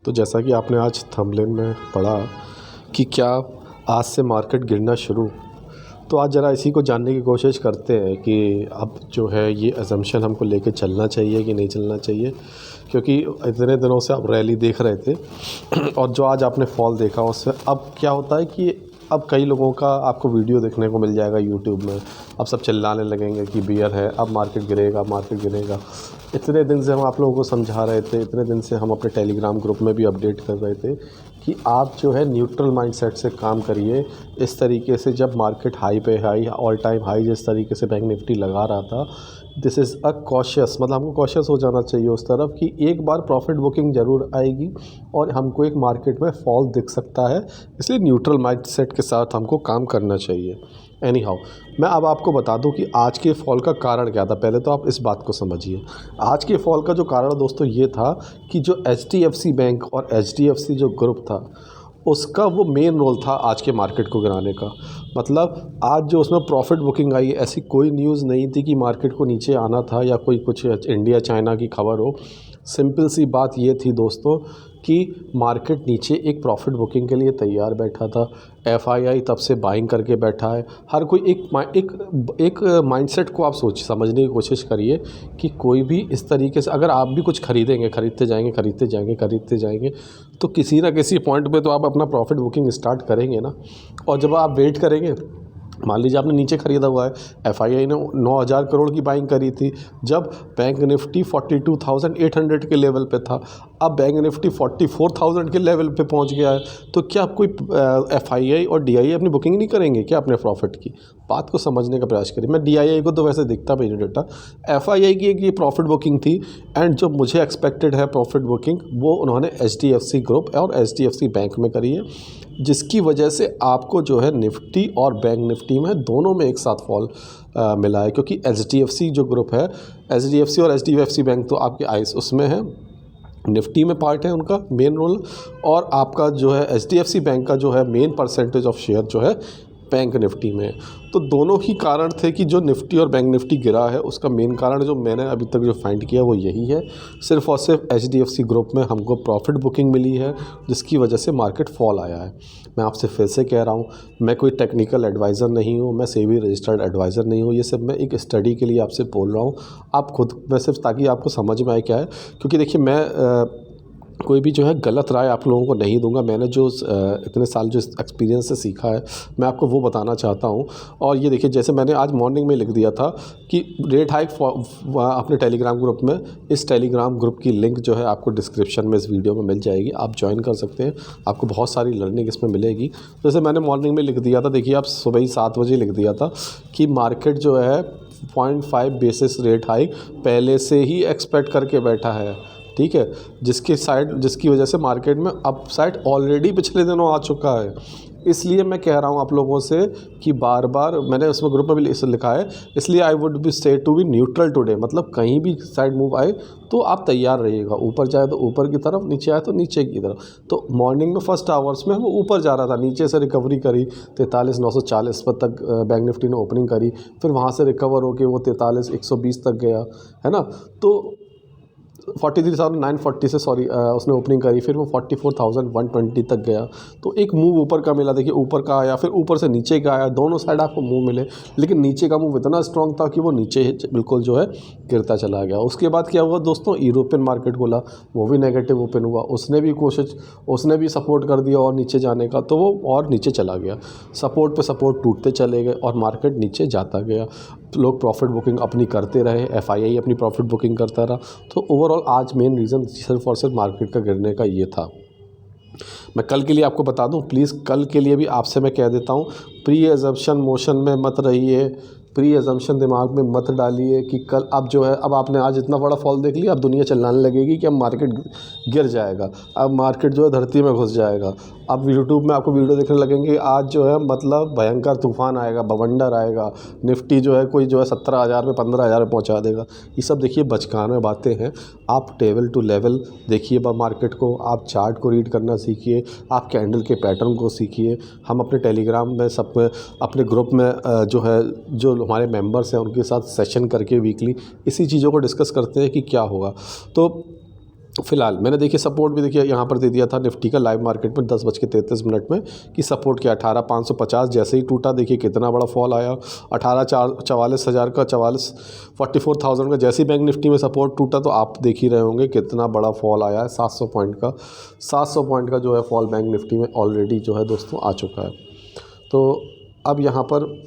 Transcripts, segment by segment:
तो जैसा कि आपने आज थंबनेल में पढ़ा कि क्या आज से मार्केट गिरना शुरू, तो आज ज़रा इसी को जानने की कोशिश करते हैं कि अब जो है ये असम्पशन हमको लेके चलना चाहिए कि नहीं चलना चाहिए। क्योंकि इतने दिनों से आप रैली देख रहे थे और जो आज आपने फॉल देखा उससे अब क्या होता है कि अब कई लोगों का आपको वीडियो देखने को मिल जाएगा यूट्यूब में। अब सब चिल्लाने लगेंगे कि बियर है, अब मार्केट गिरेगा, मार्केट गिरेगा। इतने दिन से हम आप लोगों को समझा रहे थे, इतने दिन से हम अपने टेलीग्राम ग्रुप में भी अपडेट कर रहे थे कि आप जो है न्यूट्रल माइंडसेट से काम करिए। इस तरीके से जब मार्केट हाई पे हाई, ऑल टाइम हाई जिस तरीके से बैंक निफ्टी लगा रहा था, दिस इज़ अ कॉशियस, मतलब हमको कॉशियस हो जाना चाहिए उस तरफ कि एक बार प्रॉफिट बुकिंग ज़रूर आएगी और हमको एक मार्केट में फॉल दिख सकता है। इसलिए न्यूट्रल माइंडसेट के साथ हमको काम करना चाहिए। एनी हाउ, मैं अब आपको बता दूं कि आज के फॉल का कारण क्या था। पहले तो आप इस बात को समझिए। आज के फॉल का जो कारण दोस्तों ये था कि जो एचडीएफसी बैंक और एचडीएफसी जो ग्रुप था उसका वो मेन रोल था आज के मार्केट को गिराने का। मतलब आज जो उसमें प्रॉफिट बुकिंग आई, ऐसी कोई न्यूज़ नहीं थी कि मार्केट को नीचे आना था या कोई कुछ इंडिया चाइना की खबर हो। सिंपल सी बात ये थी दोस्तों कि मार्केट नीचे एक प्रॉफिट बुकिंग के लिए तैयार बैठा था। एफआईआई तब से बाइंग करके बैठा है। हर कोई एक माइंडसेट को आप समझने की कोशिश करिए कि कोई भी इस तरीके से अगर आप भी कुछ खरीदेंगे, खरीदते जाएंगे तो किसी ना किसी पॉइंट पे तो आप अपना प्रॉफिट बुकिंग स्टार्ट करेंगे ना। और जब आप वेट करेंगे, मान लीजिए आपने नीचे ख़रीदा हुआ है, एफआईआई ने 9,000 करोड़ की बाइंग करी थी जब बैंक निफ्टी 42,800 के लेवल पे था। अब बैंक निफ्टी 44,000 के लेवल पे पहुंच गया है। तो क्या आप कोई एफआईआई और डीआईआई अपनी बुकिंग नहीं करेंगे क्या अपने प्रॉफिट की? बात को समझने का प्रयास करिए। मैं डीआईआई को तो वैसे दिखता भी नहीं डेटा, एफआईआई की एक ये प्रॉफिट बुकिंग थी। एंड जो मुझे एक्सपेक्टेड है प्रॉफिट बुकिंग वो उन्होंने एचडीएफसी ग्रुप और एचडीएफसी बैंक में करी है, जिसकी वजह से आपको जो है निफ्टी और बैंक निफ्टी में दोनों में एक साथ फॉल मिला है। क्योंकि एचडीएफसी जो ग्रुप है, एचडीएफसी और एचडीएफसी बैंक तो आपके आइस उसमें है, निफ्टी में पार्ट है उनका मेन रोल। और आपका जो है एचडीएफसी बैंक का जो है मेन परसेंटेज ऑफ शेयर जो है बैंक निफ्टी में। तो दोनों ही कारण थे कि जो निफ्टी और बैंक निफ्टी गिरा है उसका मेन कारण जो मैंने अभी तक जो फाइंड किया वो यही है। सिर्फ़ और सिर्फ एचडीएफसी ग्रुप में हमको प्रॉफिट बुकिंग मिली है जिसकी वजह से मार्केट फॉल आया है। मैं आपसे फिर से कह रहा हूँ, मैं कोई टेक्निकल एडवाइज़र नहीं हूँ, मैं सेबी रजिस्टर्ड एडवाइज़र नहीं हूँ। ये सब मैं एक स्टडी के लिए आपसे बोल रहा हूँ। आप खुद मैं सिर्फ ताकि आपको समझ में आए क्या है। क्योंकि देखिए मैं कोई भी जो है गलत राय आप लोगों को नहीं दूंगा। मैंने जो इतने साल जो एक्सपीरियंस से सीखा है मैं आपको वो बताना चाहता हूँ। और ये देखिए जैसे मैंने आज मॉर्निंग में लिख दिया था कि रेट हाइक अपने टेलीग्राम ग्रुप में, इस टेलीग्राम ग्रुप की लिंक जो है आपको डिस्क्रिप्शन में इस वीडियो में मिल जाएगी, आप ज्वाइन कर सकते हैं। आपको बहुत सारी लर्निंग इसमें मिलेगी। जैसे मैंने मॉर्निंग में लिख दिया था, देखिए आप सुबह ही 7 बजे लिख दिया था कि मार्केट जो है 0.5 बेसिस रेट हाइक पहले से ही एक्सपेक्ट करके बैठा है। ठीक है, जिसकी वजह से मार्केट में अपसाइड ऑलरेडी पिछले दिनों आ चुका है। इसलिए मैं कह रहा हूँ आप लोगों से कि बार बार मैंने उसमें ग्रुप में भी इसे लिखा है, इसलिए आई वुड बी से टू बी न्यूट्रल टुडे। मतलब कहीं भी साइड मूव आए तो आप तैयार रहिएगा। ऊपर जाए तो ऊपर की तरफ, नीचे आए तो नीचे की तरफ। तो मॉर्निंग में फर्स्ट आवर्स में वो ऊपर जा रहा था, नीचे से रिकवरी करी 43,940 पर तक बैंक निफ्टी ने ओपनिंग करी। फिर वहाँ से रिकवर होकर वो 43,120 तक गया, है ना। तो 43,940 से उसने ओपनिंग करी, फिर वो 44,120 तक गया। तो एक मूव ऊपर का मिला। देखिए ऊपर का आया, फिर ऊपर से नीचे का आया, दोनों साइड आपको मूव मिले। लेकिन नीचे का मूव इतना स्ट्रॉन्ग था कि वो नीचे बिल्कुल जो है गिरता चला गया। उसके बाद क्या हुआ दोस्तों, यूरोपियन मार्केट खोला, वो भी नेगेटिव ओपन हुआ। उसने भी सपोर्ट कर दिया और नीचे जाने का, तो वो और नीचे चला गया। सपोर्ट पे सपोर्ट टूटते चले गए और मार्केट नीचे जाता गया। लोग प्रॉफिट बुकिंग अपनी करते रहे, एफआईआई अपनी प्रॉफिट बुकिंग करता रहा। तो ओवरऑल आज मेन रीज़न सिर्फ और सिर्फ मार्केट का गिरने का ये था। मैं कल के लिए आपको बता दूं, प्लीज़ कल के लिए भी आपसे मैं कह देता हूं, प्री एजम्पशन मोशन में मत रहिए, प्री एजम्पशन दिमाग में मत डालिए कि कल अब जो है, अब आपने आज इतना बड़ा फॉल देख लिया, अब दुनिया चिल्लाने लगेगी कि अब मार्केट गिर जाएगा, अब मार्केट जो है धरती में घुस जाएगा। अब यूट्यूब में आपको वीडियो देखने लगेंगे आज जो है मतलब भयंकर तूफान आएगा, बवंडर आएगा, निफ्टी जो है कोई जो है 17,000 में 15,000 में पहुंचा देगा। ये सब देखिए बचकाना बातें हैं। आप टेबल टू लेवल देखिए मार्केट को, आप चार्ट को रीड करना सीखिए, आप कैंडल के पैटर्न को सीखिए। हम अपने टेलीग्राम में सब अपने ग्रुप में जो है जो हमारे मेंबर्स हैं उनके साथ सेशन करके वीकली इसी चीज़ों को डिस्कस करते हैं कि क्या होगा। तो फ़िलहाल मैंने देखिए सपोर्ट भी देखिए यहाँ पर दे दिया था निफ्टी का लाइव मार्केट में 10:33 में कि सपोर्ट किया 18,550 जैसे ही टूटा देखिए कितना बड़ा फॉल आया। 44,000 का 44,000 का जैसे ही बैंक निफ्टी में सपोर्ट टूटा तो आप देख ही रहे होंगे कितना बड़ा फॉल आया है 700 पॉइंट का। 700 पॉइंट का जो है फॉल बैंक निफ्टी में ऑलरेडी जो है दोस्तों आ चुका है। तो अब यहाँ पर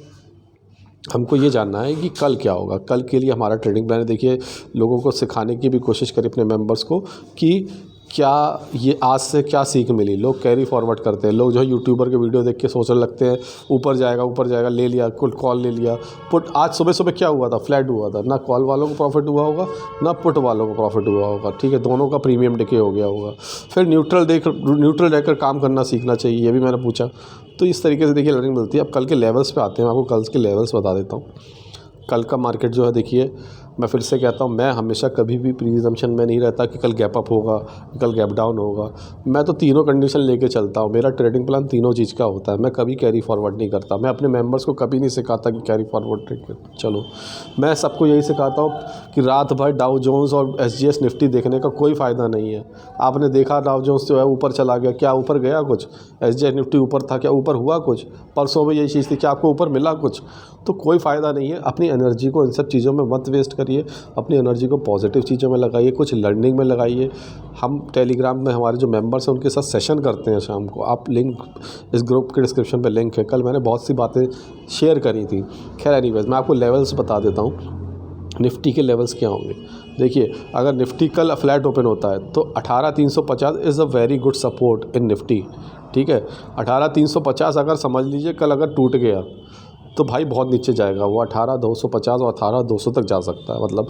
हमको ये जानना है कि कल क्या होगा। कल के लिए हमारा ट्रेडिंग प्लान है। देखिए लोगों को सिखाने की भी कोशिश करें अपने मेंबर्स को कि क्या ये आज से क्या सीख मिली। लोग कैरी फॉरवर्ड करते हैं, लोग जो है यूट्यूबर के वीडियो देख के सोचने लगते हैं ऊपर जाएगा ले लिया, कुल कॉल ले लिया पुट। आज सुबह सुबह क्या हुआ था, फ्लैट हुआ था, ना कॉल वालों को प्रॉफिट हुआ होगा ना पुट वालों को प्रॉफिट हुआ होगा, ठीक है, दोनों का प्रीमियम डिके हो गया होगा। फिर न्यूट्रल रहकर काम करना सीखना चाहिए, ये भी मैंने पूछा। तो इस तरीके से देखिए लर्निंग मिलती है। अब कल के लेवल्स पे आते हैं, आपको कल के लेवल्स बता देता हूँ। कल का मार्केट जो है देखिए मैं फिर से कहता हूँ, मैं हमेशा कभी भी प्री अजम्पशन में नहीं रहता कि कल गैप अप होगा, कल गैप डाउन होगा। मैं तो तीनों कंडीशन लेके चलता हूँ। मेरा ट्रेडिंग प्लान तीनों चीज़ का होता है। मैं कभी कैरी फॉरवर्ड नहीं करता। मैं अपने मेंबर्स को कभी नहीं सिखाता कि कैरी फॉरवर्ड ट्रेड चलो। मैं सबको यही सिखाता हूँ कि रात भर डाउ जोन्स और SGX निफ्टी देखने का कोई फ़ायदा नहीं है। आपने देखा डाउ जोन्स जो है ऊपर चला गया, क्या ऊपर गया कुछ? SGX निफ्टी ऊपर था, क्या ऊपर हुआ कुछ? परसों में यही चीज़ थी, क्या आपको ऊपर मिला कुछ? तो कोई फ़ायदा नहीं है। अपनी एनर्जी को इन सब चीज़ों में मत वेस्ट करिए। अपनी एनर्जी को पॉजिटिव चीज़ों में लगाइए, कुछ लर्निंग में लगाइए। हम टेलीग्राम में हमारे जो मेंबर्स हैं उनके साथ सेशन करते हैं शाम को। आप लिंक इस ग्रुप के डिस्क्रिप्शन पे लिंक है। कल मैंने बहुत सी बातें शेयर करी थी। खैर एनीवेज मैं आपको लेवल्स बता देता हूँ। निफ्टी के लेवल्स क्या होंगे देखिए। अगर निफ्टी कल फ्लैट ओपन होता है तो 18,350 is a very good support in Nifty, ठीक है। 18,350 अगर समझ लीजिए कल अगर टूट गया तो भाई बहुत नीचे जाएगा वो। 18,250 और 18,200 तक जा सकता है। मतलब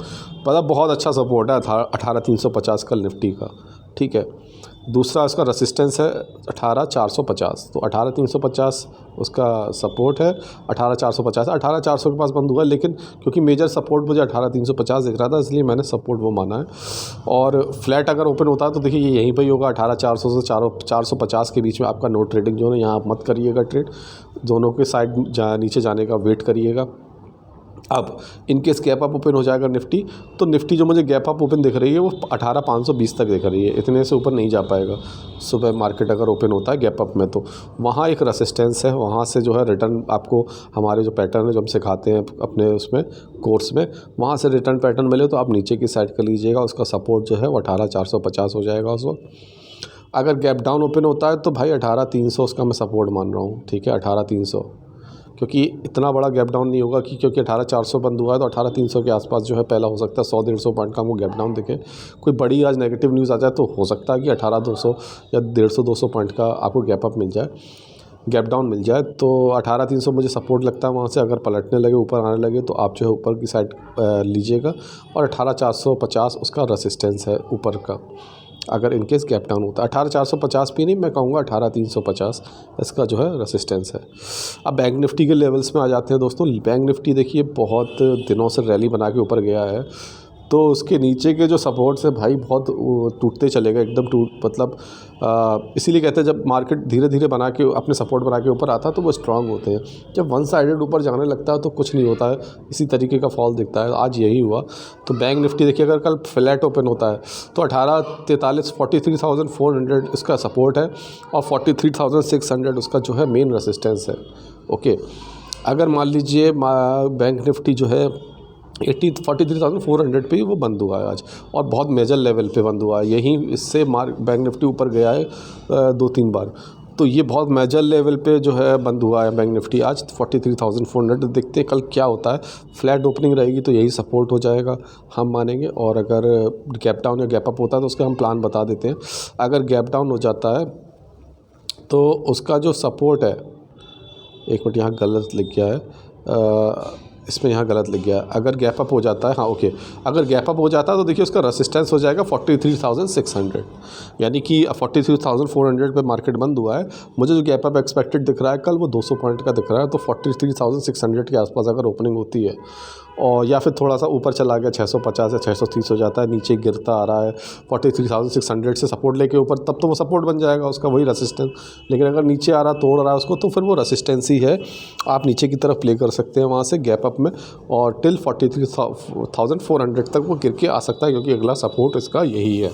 बहुत अच्छा सपोर्ट है 18,350 कल निफ्टी का, ठीक है। दूसरा उसका रेसिस्टेंस है 18,450। तो 18,350 उसका सपोर्ट है, 18,450 18,400 के पास बंद हुआ। लेकिन क्योंकि मेजर सपोर्ट मुझे 18,350 दिख रहा था इसलिए मैंने सपोर्ट वो माना है। और फ्लैट अगर ओपन होता है तो देखिए ये यहीं पर ही होगा 18,400 से 450 के बीच में। आपका नो ट्रेडिंग जोन है, यहाँ आप मत करिएगा ट्रेड। दोनों के साइड नीचे जाने का वेट करिएगा। अब इनकेस गैप अप ओपन हो जाएगा निफ्टी, तो निफ्टी जो मुझे गैप अप ओपन दिख रही है वो 18,520 तक दिख रही है। इतने से ऊपर नहीं जा पाएगा। सुबह मार्केट अगर ओपन होता है गैप अप में तो वहाँ एक रेसिस्टेंस है, वहाँ से जो है रिटर्न आपको हमारे जो पैटर्न है जो हम सिखाते हैं अपने उसमें कोर्स में, वहाँ से रिटर्न पैटर्न मिले तो आप नीचे की साइड कर लीजिएगा। उसका सपोर्ट जो है वो 18,450 हो जाएगा उस वक्त। अगर गैप डाउन ओपन होता है तो भाई 18,300 उसका मैं सपोर्ट मान रहा हूँ, ठीक है, 18,300। क्योंकि इतना बड़ा गैप डाउन नहीं होगा कि क्योंकि 18,400 बंद हुआ है तो 18,300 के आसपास जो है पहला हो सकता है 100-150 पॉइंट का वो गैप डाउन दिखे। कोई बड़ी आज नेगेटिव न्यूज़ आ जाए तो हो सकता है कि 18,200 या 150-200 पॉइंट का आपको गैप अप मिल जाए, गैप डाउन मिल जाए। तो 18,300 मुझे सपोर्ट लगता है। वहाँ से अगर पलटने लगे, ऊपर आने लगे तो आप जो है ऊपर की साइड लीजिएगा। और 18,450 उसका रेसिस्टेंस है ऊपर का, अगर इनकेस गैप डाउन होता है। 18,450 भी नहीं, मैं कहूँगा 18,350 इसका जो है रेसिस्टेंस है। अब बैंक निफ्टी के लेवल्स में आ जाते हैं दोस्तों। बैंक निफ्टी देखिए बहुत दिनों से रैली बना के ऊपर गया है, तो उसके नीचे के जो सपोर्ट्स है भाई बहुत टूटते चले गए एकदम मतलब इसीलिए कहते हैं जब मार्केट धीरे धीरे बना के अपने सपोर्ट बना के ऊपर आता है तो वो स्ट्रांग होते हैं। जब वन साइडेड ऊपर जाने लगता है तो कुछ नहीं होता है, इसी तरीके का फॉल दिखता है। आज यही हुआ। तो बैंक निफ्टी देखिए अगर कल फ्लैट ओपन होता है तो 43,400 इसका सपोर्ट है और 43,600 उसका जो है मेन रेसिस्टेंस है। ओके, अगर मान लीजिए बैंक निफ्टी जो है 43,400 पे ही वो बंद हुआ है आज, और बहुत मेजर लेवल पे बंद हुआ है। यहीं इससे बैंक निफ्टी ऊपर गया है 2-3 बार। तो ये बहुत मेजर लेवल पे जो है बंद हुआ है बैंक निफ्टी आज 43,400। देखते कल क्या होता है। फ्लैट ओपनिंग रहेगी तो यही सपोर्ट हो जाएगा, हम मानेंगे। और अगर गैप डाउन या गैप अप होता है तो उसका हम प्लान बता देते हैं। अगर गैप डाउन हो जाता है तो उसका जो सपोर्ट है, एक मिनट यहाँ गलत लिख गया है, इसमें यहाँ गलत लिख गया। अगर गैप अप हो जाता है, हाँ ओके, अगर गैप अप हो जाता है तो देखिए उसका रेसिस्टेंस हो जाएगा 43,600, यानी कि 43,400 पे मार्केट बंद हुआ है। मुझे जो गैप अप एक्सपेक्टेड दिख रहा है कल वो 200 पॉइंट का दिख रहा है। तो 43,600 के आसपास अगर ओपनिंग होती है और या फिर थोड़ा सा ऊपर चला गया 650 या 630 हो जाता है, नीचे गिरता आ रहा है 43,600 से सपोर्ट लेके ऊपर, तब तो वो सपोर्ट बन जाएगा उसका, वही रेसिस्टेंस। लेकिन अगर नीचे आ रहा, तोड़ रहा है उसको, तो फिर वो रेसिस्टेंस ही है। आप नीचे की तरफ प्ले कर सकते हैं वहाँ से गैप अप में, और टिल 43,400 तक वो गिर के आ सकता है, क्योंकि अगला सपोर्ट इसका यही है।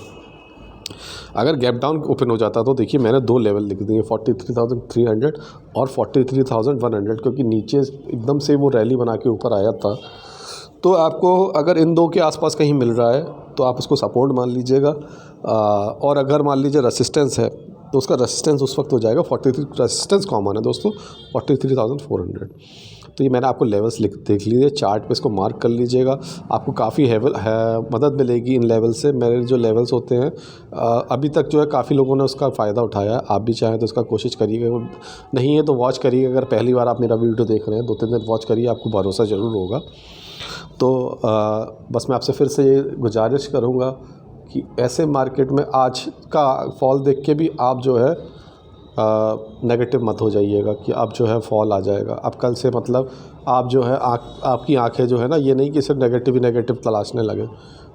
अगर गैप डाउन ओपन हो जाता तो देखिए मैंने 2 लेवल लिख दिए 43,300 और 43,100, क्योंकि नीचे एकदम से वो रैली बना के ऊपर आया था। तो आपको अगर इन 2 के आसपास कहीं मिल रहा है तो आप उसको सपोर्ट मान लीजिएगा। और अगर मान लीजिए रेसिस्टेंस है तो उसका रेसिस्टेंस उस वक्त हो जाएगा 43, रेसिस्टेंस कॉमन है दोस्तों 43,400। तो ये मैंने आपको लेवल्स देख लीजिए, चार्ट पे इसको मार्क कर लीजिएगा। आपको काफ़ी मदद मिलेगी इन लेवल से। मेरे जो लेवल्स होते हैं अभी तक जो है काफ़ी लोगों ने उसका फ़ायदा उठाया है। आप भी चाहें तो उसका कोशिश करिएगा, नहीं है तो वॉच करिए। अगर पहली बार आप मेरा वीडियो देख रहे हैं 2-3 दिन वॉच करिए, आपको भरोसा ज़रूर होगा। तो बस मैं आपसे फिर से ये गुजारिश करूँगा कि ऐसे मार्केट में आज का फॉल देख के भी आप जो है नेगेटिव मत हो जाइएगा कि अब जो है फॉल आ जाएगा। अब कल से मतलब आप जो है आपकी आंखें जो है ना, ये नहीं कि सिर्फ नेगेटिव ही नेगेटिव तलाशने लगे,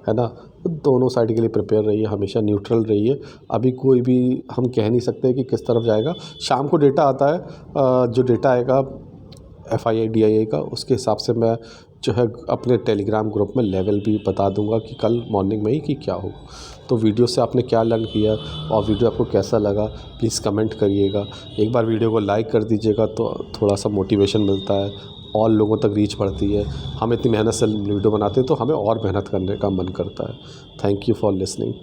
है ना। तो दोनों साइड के लिए प्रिपेयर रहिए, हमेशा न्यूट्रल रहिए। अभी कोई भी हम कह नहीं सकते कि किस तरफ जाएगा। शाम को डेटा आता है, जो डेटा आएगा FII DII का, उसके हिसाब से मैं जो है अपने टेलीग्राम ग्रुप में लेवल भी बता दूंगा कि कल मॉर्निंग में ही कि क्या होगा। तो वीडियो से आपने क्या लर्न किया और वीडियो आपको कैसा लगा प्लीज़ कमेंट करिएगा। एक बार वीडियो को लाइक कर दीजिएगा तो थोड़ा सा मोटिवेशन मिलता है और लोगों तक रीच बढ़ती है। हम इतनी मेहनत से वीडियो बनाते हैं तो हमें और मेहनत करने का मन करता है। Thank you for listening.